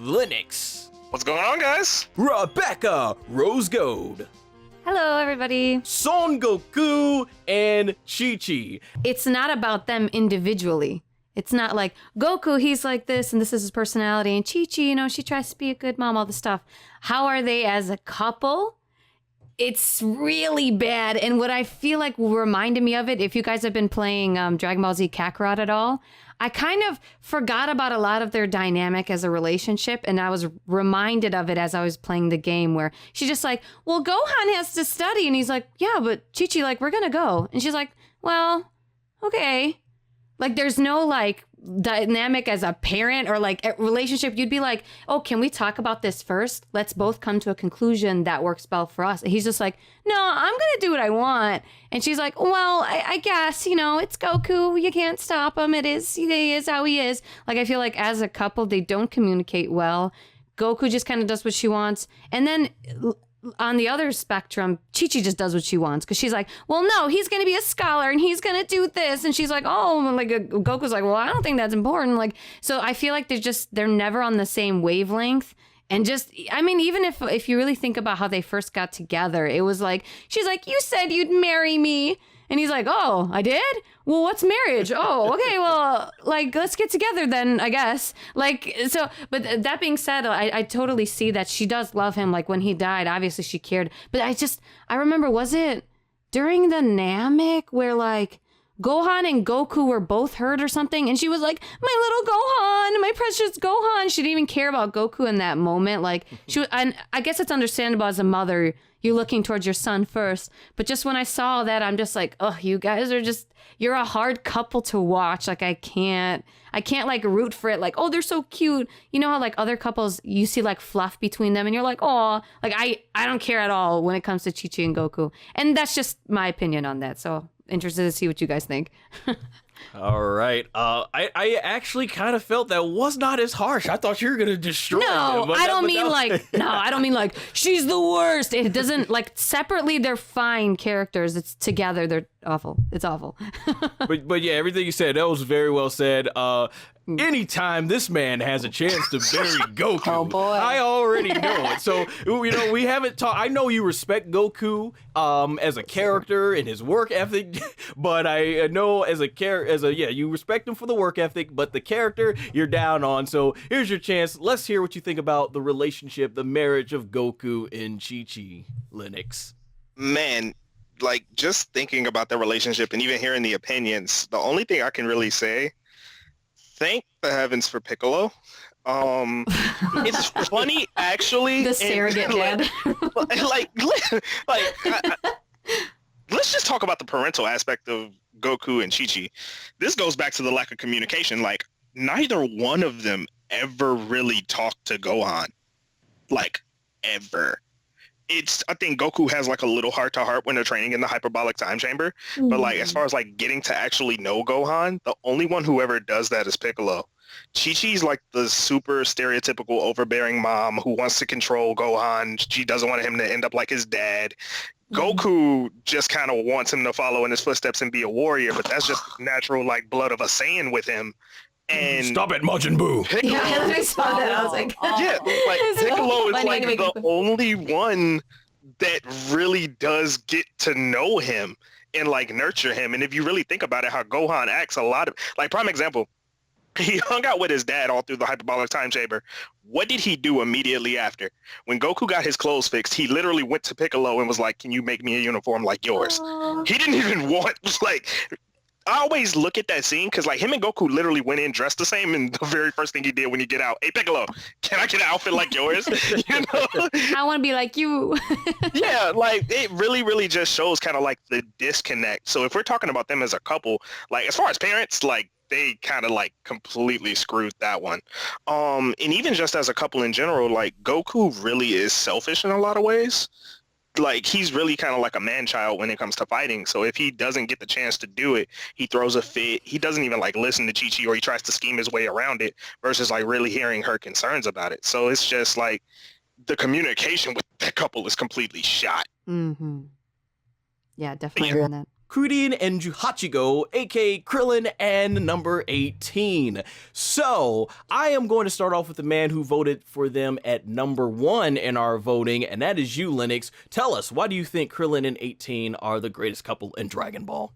Linux. What's going on, guys? Rebecca Rose Gold. Hello, everybody. Son Goku and Chichi. It's not about them individually. It's not like Goku, he's like this and this is his personality. And Chichi, you know, she tries to be a good mom, all this stuff. How are they as a couple? It's really bad. And what I feel like reminded me of it, if you guys have been playing Dragon Ball Z Kakarot at all, I kind of forgot about a lot of their dynamic as a relationship. And I was reminded of it as I was playing the game where she's just like, well, Gohan has to study. And he's like, yeah, but Chichi, like, we're going to go. And she's like, well, okay. Like, there's no, like, dynamic as a parent or, like, a relationship. You'd be like, oh, can we talk about this first? Let's both come to a conclusion that works well for us. And he's just like, no, I'm going to do what I want. And she's like, well, I guess, you know, it's Goku. You can't stop him. He is how he is. Like, I feel like as a couple, they don't communicate well. Goku just kind of does what she wants. And then on the other spectrum, Chichi just does what she wants because she's like, well, no, he's going to be a scholar and he's going to do this. And she's like, oh, and like Goku's like, well, I don't think that's important. Like, so I feel like they're never on the same wavelength. And just, I mean, even if you really think about how they first got together, it was like, she's like, you said you'd marry me. And he's like, oh, I did? Well, what's marriage? Oh, okay, well, like, let's get together then, I guess. Like, so, but that being said, I totally see that she does love him. Like, when he died, obviously she cared. But I remember, was it during the Namek where, like, Gohan and Goku were both hurt or something? And she was like, my little Gohan, my precious Gohan. She didn't even care about Goku in that moment. Like, and I guess it's understandable as a mother, you're looking towards your son first. But just when I saw that, I'm just like, oh, you guys are just, you're a hard couple to watch. Like, I can't like root for it. Like, oh, they're so cute. You know how like other couples, you see like fluff between them and you're like, oh, like I don't care at all when it comes to Chichi and Goku. And that's just my opinion on that. So interested to see what you guys think. All right. I actually kind of felt that was not as harsh. I thought you were going to destroy No, him, I don't mean like she's the worst. It doesn't, like, separately they're fine characters. It's together they're awful. It's awful. but yeah, everything you said, that was very well said. Anytime this man has a chance to bury Goku, oh boy, I already know it. So, you know, we haven't talked. I know you respect Goku as a character and his work ethic, but I know you respect him for the work ethic, but the character you're down on. So here's your chance. Let's hear what you think about the relationship, the marriage of Goku and Chichi. Linux. Man, like, just thinking about the relationship and even hearing the opinions, the only thing I can really say, thank the heavens for Piccolo. It's funny, actually. The surrogate dad. Let's just talk about the parental aspect of Goku and Chichi. This goes back to the lack of communication. Like, neither one of them ever really talked to Gohan. Like, ever. I think Goku has like a little heart-to-heart when they're training in the hyperbolic time chamber. Mm-hmm. But like, as far as like getting to actually know Gohan, the only one who ever does that is Piccolo. Chi-Chi's like the super stereotypical overbearing mom who wants to control Gohan. She doesn't want him to end up like his dad. Goku just kind of wants him to follow in his footsteps and be a warrior, but that's just natural like blood of a Saiyan with him. And stop it, Majin Buu. Yeah, I saw that. I was like, yeah, like Piccolo is like the only one that really does get to know him and like nurture him. And if you really think about it, how Gohan acts, a lot of, like, prime example, he hung out with his dad all through the hyperbolic time chamber. What did he do immediately after? When Goku got his clothes fixed, he literally went to Piccolo and was like, can you make me a uniform like yours? Aww. He didn't even want, like, I always look at that scene because like him and Goku literally went in dressed the same, and the very first thing he did when he get out, hey Piccolo, can I get an outfit like yours? You know? I want to be like you. Yeah, like it really just shows kind of like the disconnect. So if we're talking about them as a couple, like as far as parents, like they kind of like completely screwed that one. And even just as a couple in general, like Goku really is selfish in a lot of ways. Like he's really kind of like a man-child when it comes to fighting. So if he doesn't get the chance to do it, he throws a fit. He doesn't even like listen to Chi-Chi, or he tries to scheme his way around it versus like really hearing her concerns about it. So it's just like the communication with that couple is completely shot. Mm-hmm. Yeah, definitely agree on that. Krillin and Hachigo, aka Krillin and number 18. So, I am going to start off with the man who voted for them at number 1 in our voting, and that is you, Linux. Tell us, why do you think Krillin and 18 are the greatest couple in Dragon Ball?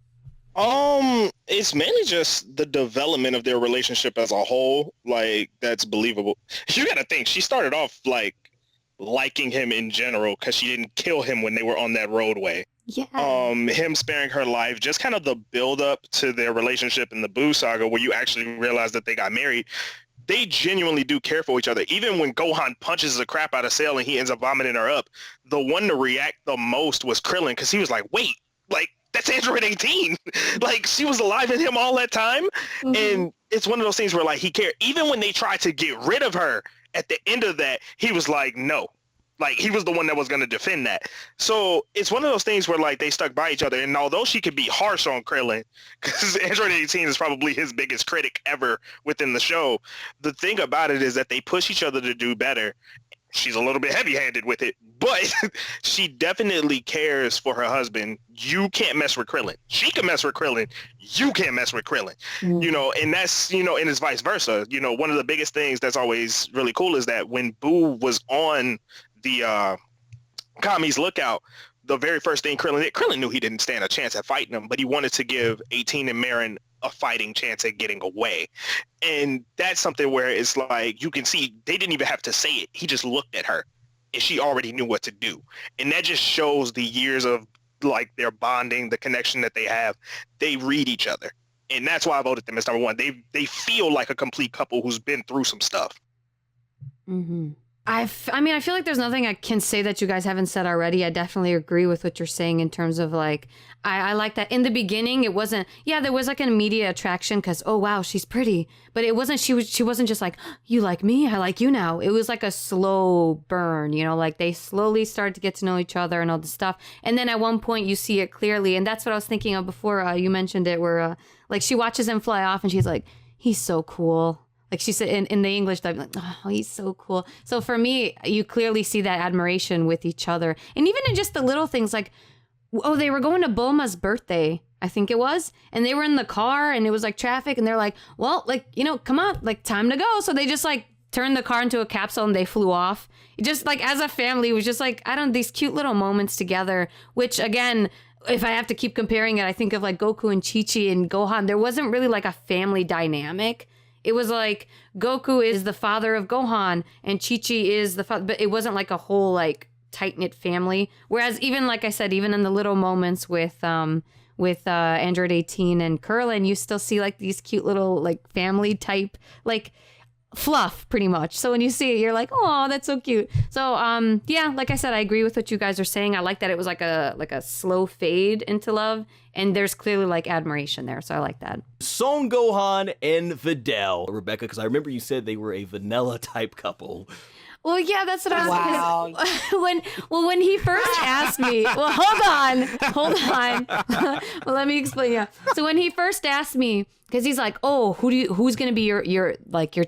It's mainly just the development of their relationship as a whole, like, that's believable. You gotta think, she started off, like, liking him in general because she didn't kill him when they were on that roadway. Yeah. Him sparing her life, just kind of the build up to their relationship in the Buu saga where you actually realize that they got married. They genuinely do care for each other. Even when Gohan punches the crap out of Cell and he ends up vomiting her up, the one to react the most was Krillin because he was like, wait, like, that's Android 18. Like, she was alive in him all that time. Mm-hmm. And it's one of those things where, like, he cared. Even when they tried to get rid of her, at the end of that, he was like, no. Like, he was the one that was going to defend that. So it's one of those things where, like, they stuck by each other. And although she could be harsh on Krillin, because Android 18 is probably his biggest critic ever within the show, the thing about it is that they push each other to do better. She's a little bit heavy-handed with it, but she definitely cares for her husband. You can't mess with Krillin. She can mess with Krillin. You can't mess with Krillin. Mm. You know, and that's, you know, and it's vice versa. You know, one of the biggest things that's always really cool is that when Buu was on the Kami's lookout, the very first thing Krillin knew he didn't stand a chance at fighting him, but he wanted to give 18 and Marin a fighting chance at getting away. And that's something where it's like, you can see they didn't even have to say it. He just looked at her and she already knew what to do. And that just shows the years of, like, their bonding, the connection that they have. They read each other. And that's why I voted them as number 1. They feel like a complete couple who's been through some stuff. Mm-hmm. I mean, I feel like there's nothing I can say that you guys haven't said already. I definitely agree with what you're saying in terms of, like, I like that in the beginning, it wasn't, yeah, there was like an immediate attraction because, oh, wow, she's pretty. But it wasn't, she wasn't just like, you like me, I like you now. It was like a slow burn, you know, like they slowly started to get to know each other and all this stuff. And then at one point you see it clearly. And that's what I was thinking of before you mentioned it, where like she watches him fly off and she's like, he's so cool. Like she said in the English, they're like, oh, he's so cool. So for me, you clearly see that admiration with each other. And even in just the little things like, oh, they were going to Bulma's birthday, I think it was. And they were in the car and it was like traffic. And they're like, well, like, you know, come on, like time to go. So they just like turned the car into a capsule and they flew off. It just like as a family, it was just like, I don't know, these cute little moments together, which again, if I have to keep comparing it, I think of like Goku and Chichi and Gohan. There wasn't really like a family dynamic. It was like Goku is the father of Gohan and Chichi is the father, but it wasn't like a whole like tight-knit family. Whereas even like I said, even in the little moments with Android 18 and Krillin, you still see like these cute little like family type like fluff pretty much. So when you see it, you're like, oh, that's so cute. So yeah, like I said, I agree with what you guys are saying. I like that it was like a slow fade into love, and there's clearly like admiration there. So I like that. Son Gohan and Videl, Rebecca, because I remember you said they were a vanilla type couple. Well, yeah, that's what I was. Wow. When he first asked me, well, hold on. Well, let me explain. Yeah. So when he first asked me, because he's like, oh, who's gonna be your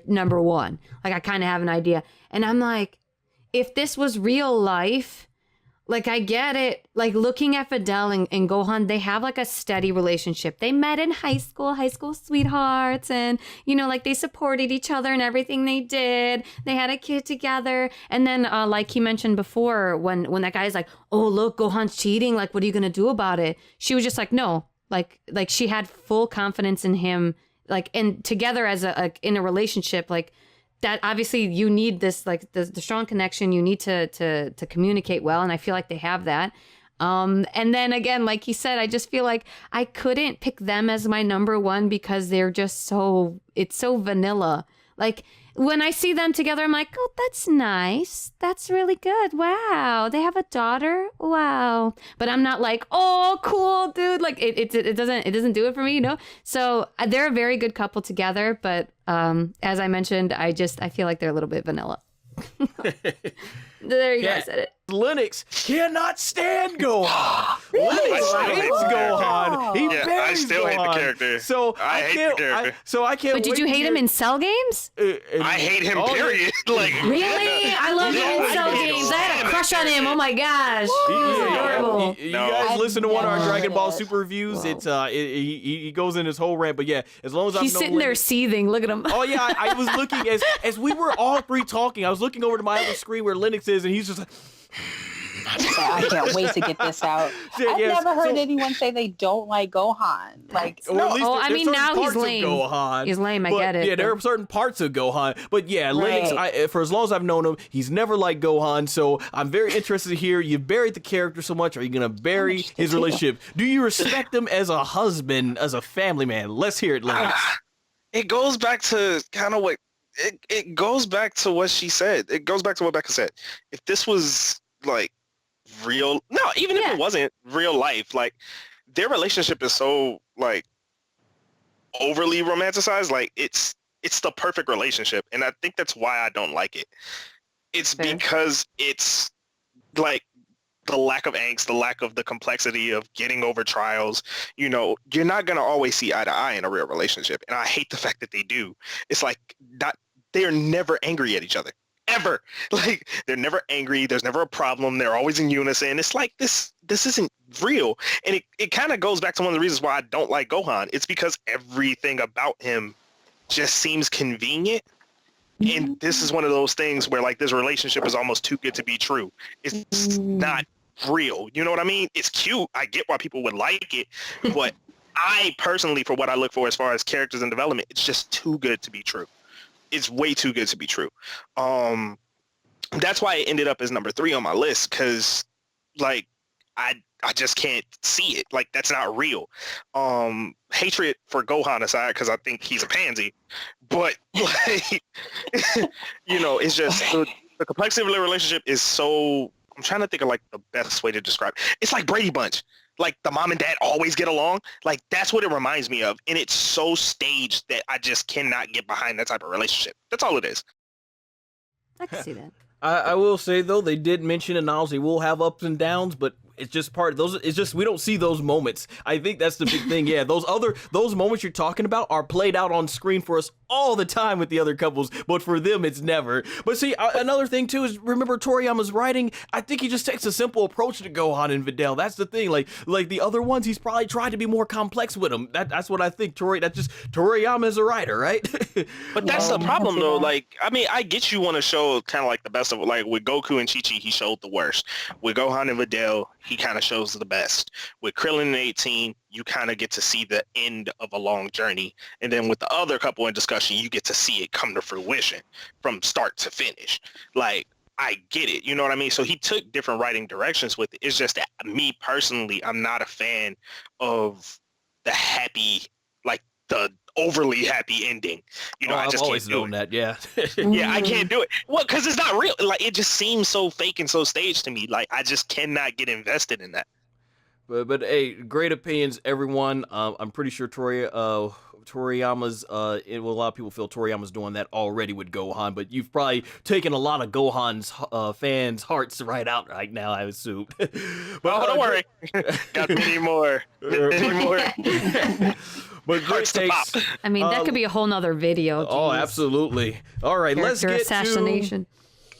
number one? Like I kind of have an idea, and I'm like, if this was real life. Like, I get it. Like, looking at Videl and Gohan, they have, like, a steady relationship. They met in high school sweethearts. And, you know, like, they supported each other in everything they did. They had a kid together. And then, like he mentioned before, when that guy's like, oh, look, Gohan's cheating. Like, what are you going to do about it? She was just like, no. Like she had full confidence in him. Like, and together as in a relationship, like, that obviously you need this, like the strong connection. You need to communicate well. And I feel like they have that. And then again, like he said, I just feel like I couldn't pick them as my number one because they're just it's so vanilla. Like when I see them together, I'm like, oh, that's nice. That's really good. Wow. They have a daughter. Wow. But I'm not like, oh, cool, dude. Like it doesn't do it for me, you know? So they're a very good couple together. But as I mentioned, I feel like they're a little bit vanilla. There you guys said it. Linux cannot stand Gohan. Linux hates Gohan. He buries I still Gohan. hate the character. So I hate the character. I can't. But did you hate him in Cell games? I hate him. Period. Like really, I love him in Cell games. I had a crush on him. Oh my gosh. He's adorable. You guys listen to one of our Dragon Ball Super reviews. Whoa. It's he goes in his whole rant. But yeah, as long as I've He's known sitting there Linux- seething. Look at him. Oh yeah, I was looking as we were all three talking. I was looking over to my other screen where Linux is, and he's just like. I can't wait to get this out. I've never heard anyone say they don't like Gohan. Like, Or at least I mean, certain now he's parts of lame. Gohan. He's lame, I But, get it, Yeah, there but- are certain parts of Gohan. But yeah, Linux, Right. for as long as I've known him, he's never liked Gohan. So I'm very interested to hear, you've buried the character so much. Are you going to bury his relationship? Do you respect him as a husband, as a family man? Let's hear it, Linux. It goes back to kind of what it goes back to what she said. It goes back to what Becca said. If this was like real, no, even if it wasn't real life, like their relationship is so like overly romanticized. Like it's the perfect relationship, and I think that's why I don't like it. It's because it's like the lack of angst, the lack of the complexity of getting over trials. You know, you're not going to always see eye to eye in a real relationship. And I hate the fact that they do. It's like they're never angry at each other. Ever. Like, they're never angry. There's never a problem. They're always in unison. It's like this isn't real. And it kind of goes back to one of the reasons why I don't like Gohan. It's because everything about him just seems convenient. And this is one of those things where like this relationship is almost too good to be true. It's not real. You know what I mean? It's cute. I get why people would like it, but I personally, for what I look for as far as characters and development, it's just too good to be true. It's way too good to be true. That's why it ended up as number 3 on my list, because like I just can't see it. Like, that's not real. Hatred for Gohan aside, because I think he's a pansy, but like you know, it's just the complexity of the relationship is so. I'm trying to think of like the best way to describe it. It's like Brady Bunch. Like the mom and dad always get along. Like that's what it reminds me of. And it's so staged that I just cannot get behind that type of relationship. That's all it is. I can see that. I will say though, they did mention and obviously we'll have ups and downs, but it's just part of those. It's just we don't see those moments. I think that's the big thing. Yeah, those moments you're talking about are played out on screen for us all the time with the other couples, but for them it's never. But see, another thing too is remember Toriyama's writing. I think he just takes a simple approach to Gohan and Videl. That's the thing. Like the other ones, he's probably tried to be more complex with them. That's what I think. That's just Toriyama as a writer, right? But that's the problem though. Like, I mean, I get you want to show kind of like the best of it. Like with Goku and Chichi, he showed the worst. With Gohan and Videl, he kind of shows the best. With Krillin and 18, you kind of get to see the end of a long journey. And then with the other couple in discussion, you get to see it come to fruition from start to finish. Like, I get it. You know what I mean? So he took different writing directions with it. It's just that me personally, I'm not a fan of the happy, like the overly happy ending. You know, I I've just always can't do known it. that. Yeah. Yeah, I can't do it. Well, because it's not real. Like, it just seems so fake and so staged to me. Like, I just cannot get invested in that. But hey, great opinions, everyone. I'm pretty sure Toriyama's, well, a lot of people feel Toriyama's doing that already with Gohan, but you've probably taken a lot of Gohan's fans' hearts right out right now, I assume. But Don't worry. Got many more. Many more. But great Hearts to takes. pop. I mean, that could be a whole nother video. Oh, Jeez. absolutely. All right, let's Character get assassination. to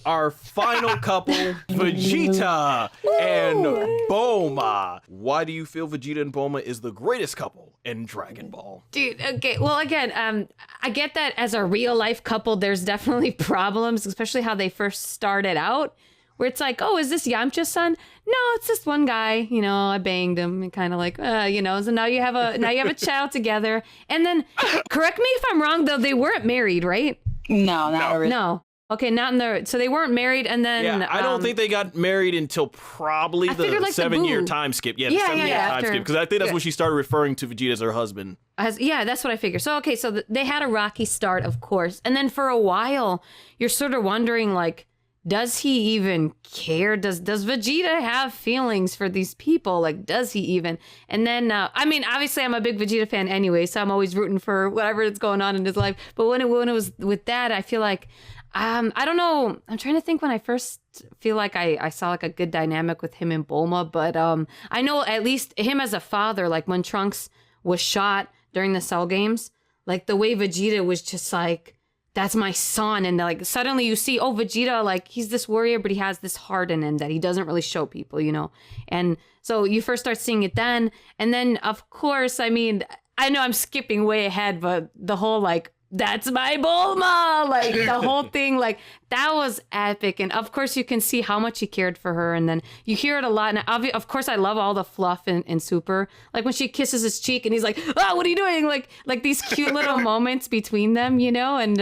our final couple, Vegeta and Bulma. Why do you feel Vegeta and Bulma is the greatest couple in Dragon Ball? Dude, okay. Well, again, I get that as a real life couple, there's definitely problems, especially how they first started out, where it's like, oh, is this Yamcha's son? No, it's this one guy. You know, I banged him, and kind of like, you know. So now you have a child together, and then correct me if I'm wrong, though. They weren't married, right? No, not really. No. Okay, not in the. So they weren't married, and then Yeah, I don't think they got married until probably I figured, the like, the 7-year boom. time skip. Yeah, Yeah, the 7-year yeah, time after- skip. Because I think that's yeah. when she started referring to Vegeta as her husband. Yeah, that's what I figured. So, okay, so they had a rocky start, of course. And then for a while, you're sort of wondering, like, does he even care? Does Vegeta have feelings for these people? Like, does he even? And then, I mean, obviously, I'm a big Vegeta fan anyway, so I'm always rooting for whatever is going on in his life. But when it was with that, I feel like, I don't know. I'm trying to think when I first feel like I saw like a good dynamic with him and Bulma. But I know at least him as a father, like when Trunks was shot during the Cell games, like the way Vegeta was just like, that's my son. And like suddenly you see, oh, Vegeta, like he's this warrior, but he has this heart in him that he doesn't really show people, you know? And so you first start seeing it then. And then of course, I mean, I know I'm skipping way ahead, but the whole like, that's my Bulma, like the whole thing, like that was epic. And of course you can see how much he cared for her. And then you hear it a lot. And of course I love all the fluff in Super, like when she kisses his cheek and he's like, oh, what are you doing? Like these cute little moments between them, you know? And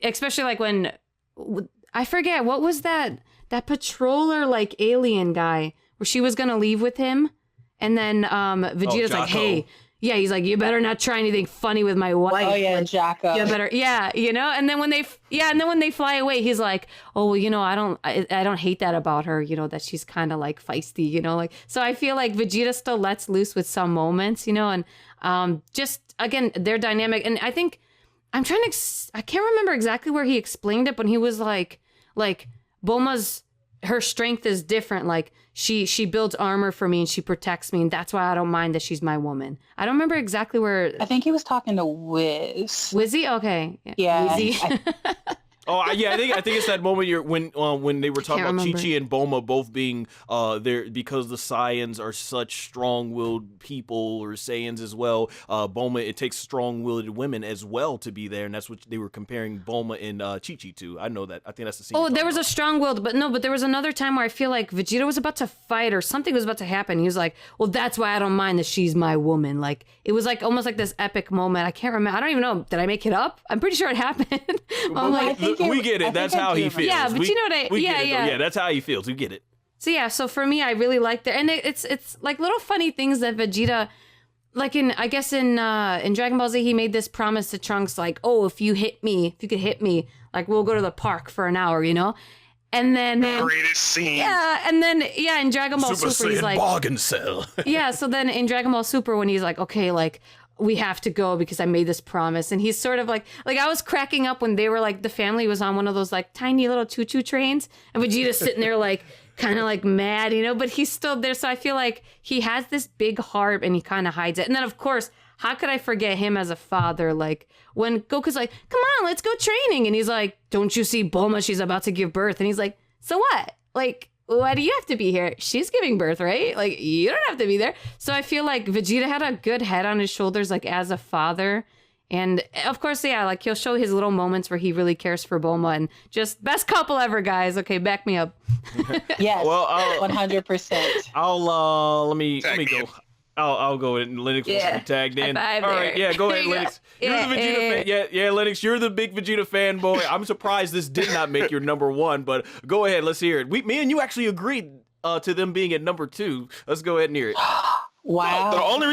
especially like when, I forget, what was that patroller, like alien guy where she was going to leave with him. And then Vegeta's like, hey, yeah, he's like, you better not try anything funny with my wife. Oh yeah, Jocko. You better, yeah, you know. And then when they fly away, he's like, oh, well, you know, I don't hate that about her, you know, that she's kind of like feisty, you know, like. So I feel like Vegeta still lets loose with some moments, you know, and just again, they're dynamic. And I think I can't remember exactly where he explained it, but he was like Bulma's, her strength is different. Like she builds armor for me and she protects me, and that's why I don't mind that she's my woman. I don't remember exactly where. I think he was talking to Wiz. Wizzy? Okay. Yeah. Wizzy. Oh yeah, I think it's that moment when they were talking about Chichi and Bulma both being there because the Saiyans are such strong-willed people, or Saiyans as well. Bulma, it takes strong-willed women as well to be there, and that's what they were comparing Bulma and Chichi to. I know that. I think that's the scene. Oh, there was a strong-willed, but there was another time where I feel like Vegeta was about to fight or something was about to happen. He was like, "Well, that's why I don't mind that she's my woman." Like it was like almost like this epic moment. I can't remember. I don't even know. Did I make it up? I'm pretty sure it happened. I'm like, we get it. That's how he feels. Yeah, but you know what yeah, that's how he feels. We get it. So yeah, so for me, I really liked it, and it's like little funny things that Vegeta, like in Dragon Ball Z, he made this promise to Trunks, like, oh, if you could hit me, like we'll go to the park for an hour, you know. And then greatest scene. Yeah, and then in Dragon Ball Super he's like bargain cell. Yeah, so then in Dragon Ball Super when he's like, okay, like we have to go because I made this promise, and he's sort of like I was cracking up when they were like the family was on one of those like tiny little choo-choo trains, and Vegeta's sitting there like kind of like mad, you know, but he's still there. So I feel like he has this big heart and he kind of hides it. And then of course, how could I forget him as a father? Like when Goku's like, come on, let's go training. And he's like, don't you see Bulma? She's about to give birth. And he's like, so what? Like, why do you have to be here? She's giving birth, right? Like, you don't have to be there. So I feel like Vegeta had a good head on his shoulders, like as a father. And of course, yeah, like he'll show his little moments where he really cares for Bulma, and just best couple ever, guys. Okay, back me up. Yes, well, 100%. let me go. I'll go and Linux will be tagged in. All right, yeah, go ahead, Linux. You're the Vegeta fan. Yeah, Linux, you're the big Vegeta fanboy. I'm surprised this did not make your number one, but go ahead, let's hear it. Me and you actually agreed to them being at number 2. Let's go ahead and hear it. Wow. The only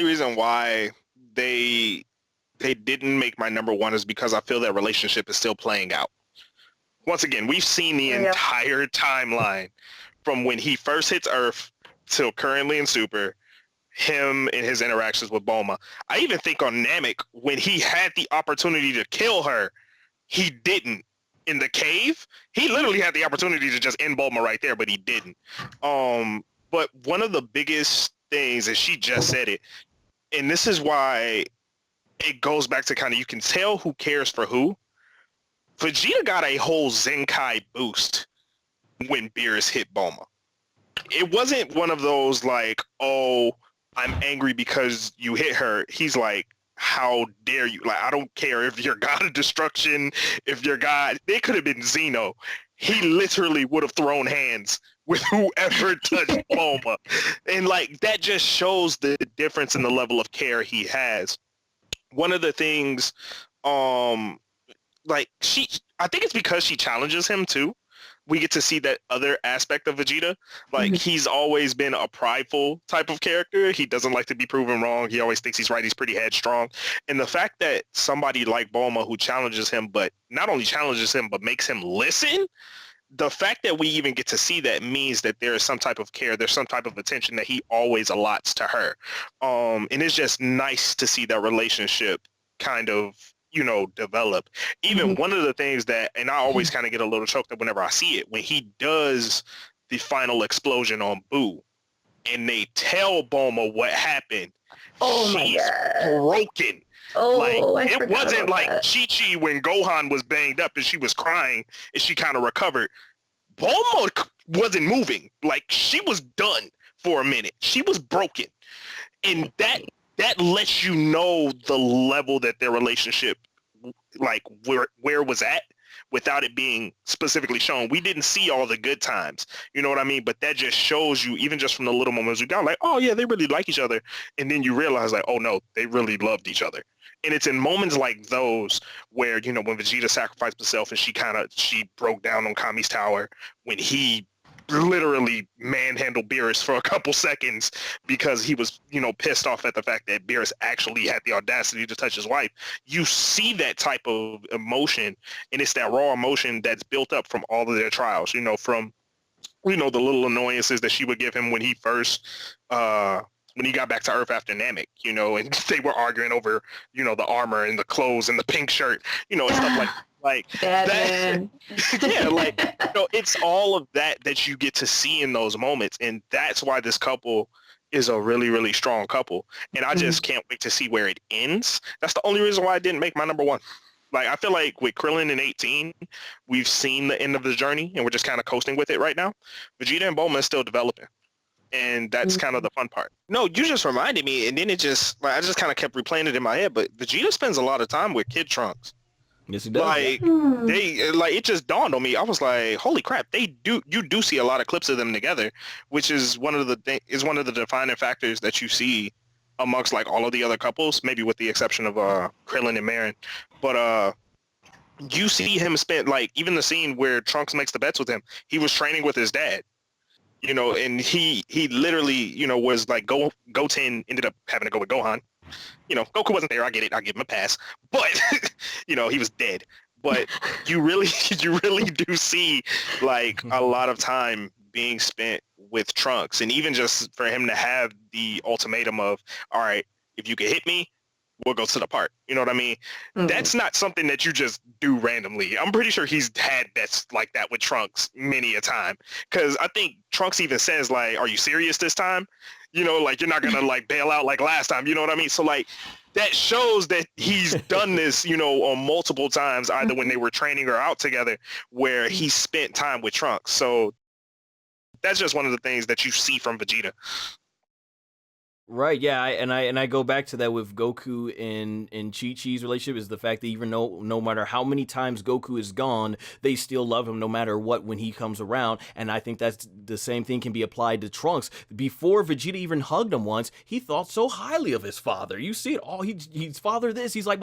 reason why they didn't make my number 1 is because I feel that relationship is still playing out. Once again, we've seen the entire timeline from when he first hits Earth till currently in Super, him and his interactions with Bulma. I even think on Namek, when he had the opportunity to kill her, he didn't. In the cave, he literally had the opportunity to just end Bulma right there, but he didn't. But one of the biggest things, and she just said it, and this is why it goes back to kind of, you can tell who cares for who. Vegeta got a whole Zenkai boost when Beerus hit Bulma. It wasn't one of those like, oh, I'm angry because you hit her. He's like, how dare you? Like, I don't care if you're God of Destruction, if you're God. It could have been Zeno. He literally would have thrown hands with whoever touched Bulma. And like, that just shows the difference in the level of care he has. One of the things, like I think it's because she challenges him too. We get to see that other aspect of Vegeta. Like, he's always been a prideful type of character. He doesn't like to be proven wrong. He always thinks he's right. He's pretty headstrong. And the fact that somebody like Bulma who challenges him, but not only challenges him, but makes him listen, the fact that we even get to see that means that there is some type of care, there's some type of attention that he always allots to her. And it's just nice to see that relationship kind of, you know, develop. Even one of the things that, and I always kind of get a little choked up whenever I see it, when he does the final explosion on Boo and they tell Bulma what happened, Oh my she's God. broken. Like, it wasn't like Chi-Chi when Gohan was banged up and she was crying and she kind of recovered. Bulma wasn't moving. Like, she was done for a minute. She was broken. And that lets you know the level that their relationship, like, where it was at, without it being specifically shown. We didn't see all the good times, you know what I mean? But that just shows you, even just from the little moments we got, like, oh yeah, they really like each other. And then you realize, like, oh no, they really loved each other. And it's in moments like those where, you know, when Vegeta sacrificed himself and she broke down on Kami's tower, when he literally manhandled Beerus for a couple seconds because he was, you know, pissed off at the fact that Beerus actually had the audacity to touch his wife. You see that type of emotion, and it's that raw emotion that's built up from all of their trials, you know, from, you know, the little annoyances that she would give him when he first, when he got back to Earth after Namek, you know, and they were arguing over, you know, the armor and the clothes and the pink shirt, you know, and stuff like that. Yeah, like, you know, it's all of that you get to see in those moments, and that's why this couple is a really, really strong couple. And I just can't wait to see where it ends. That's the only reason why I didn't make my number one. Like, I feel like with Krillin in 18, we've seen the end of the journey, and we're just kind of coasting with it right now. Vegeta and Bulma is still developing. And that's kind of the fun part. No, you just reminded me, and then it just, like, I just kind of kept replaying it in my head, but Vegeta spends a lot of time with Kid Trunks. Yes, he does. Like, it just dawned on me. I was like, holy crap, you do see a lot of clips of them together, which is one of the defining factors that you see amongst, like, all of the other couples, maybe with the exception of Krillin and Marin. But you see him spend, like, even the scene where Trunks makes the bets with him, he was training with his dad. You know, and he literally, you know, was like, Goten ended up having to go with Gohan. You know, Goku wasn't there. I get it. I'll give him a pass. But, you know, he was dead. But you really do see, like, a lot of time being spent with Trunks. And even just for him to have the ultimatum of, all right, if you can hit me, we'll go to the park. You know what I mean? That's not something that you just do randomly. I'm pretty sure he's had bets like that with Trunks many a time. Because I think Trunks even says, like, are you serious this time? You know, like, you're not going to, like, bail out like last time. You know what I mean? So, like, that shows that he's done this, you know, on multiple times, either when they were training or out together, where he spent time with Trunks. So that's just one of the things that you see from Vegeta. Right, yeah, and I go back to that with Goku and Chi-Chi's relationship, is the fact that even no matter how many times Goku is gone, they still love him no matter what when he comes around. And I think that's the same thing can be applied to Trunks. Before Vegeta even hugged him once, he thought so highly of his father. You see it all. He's father this. He's like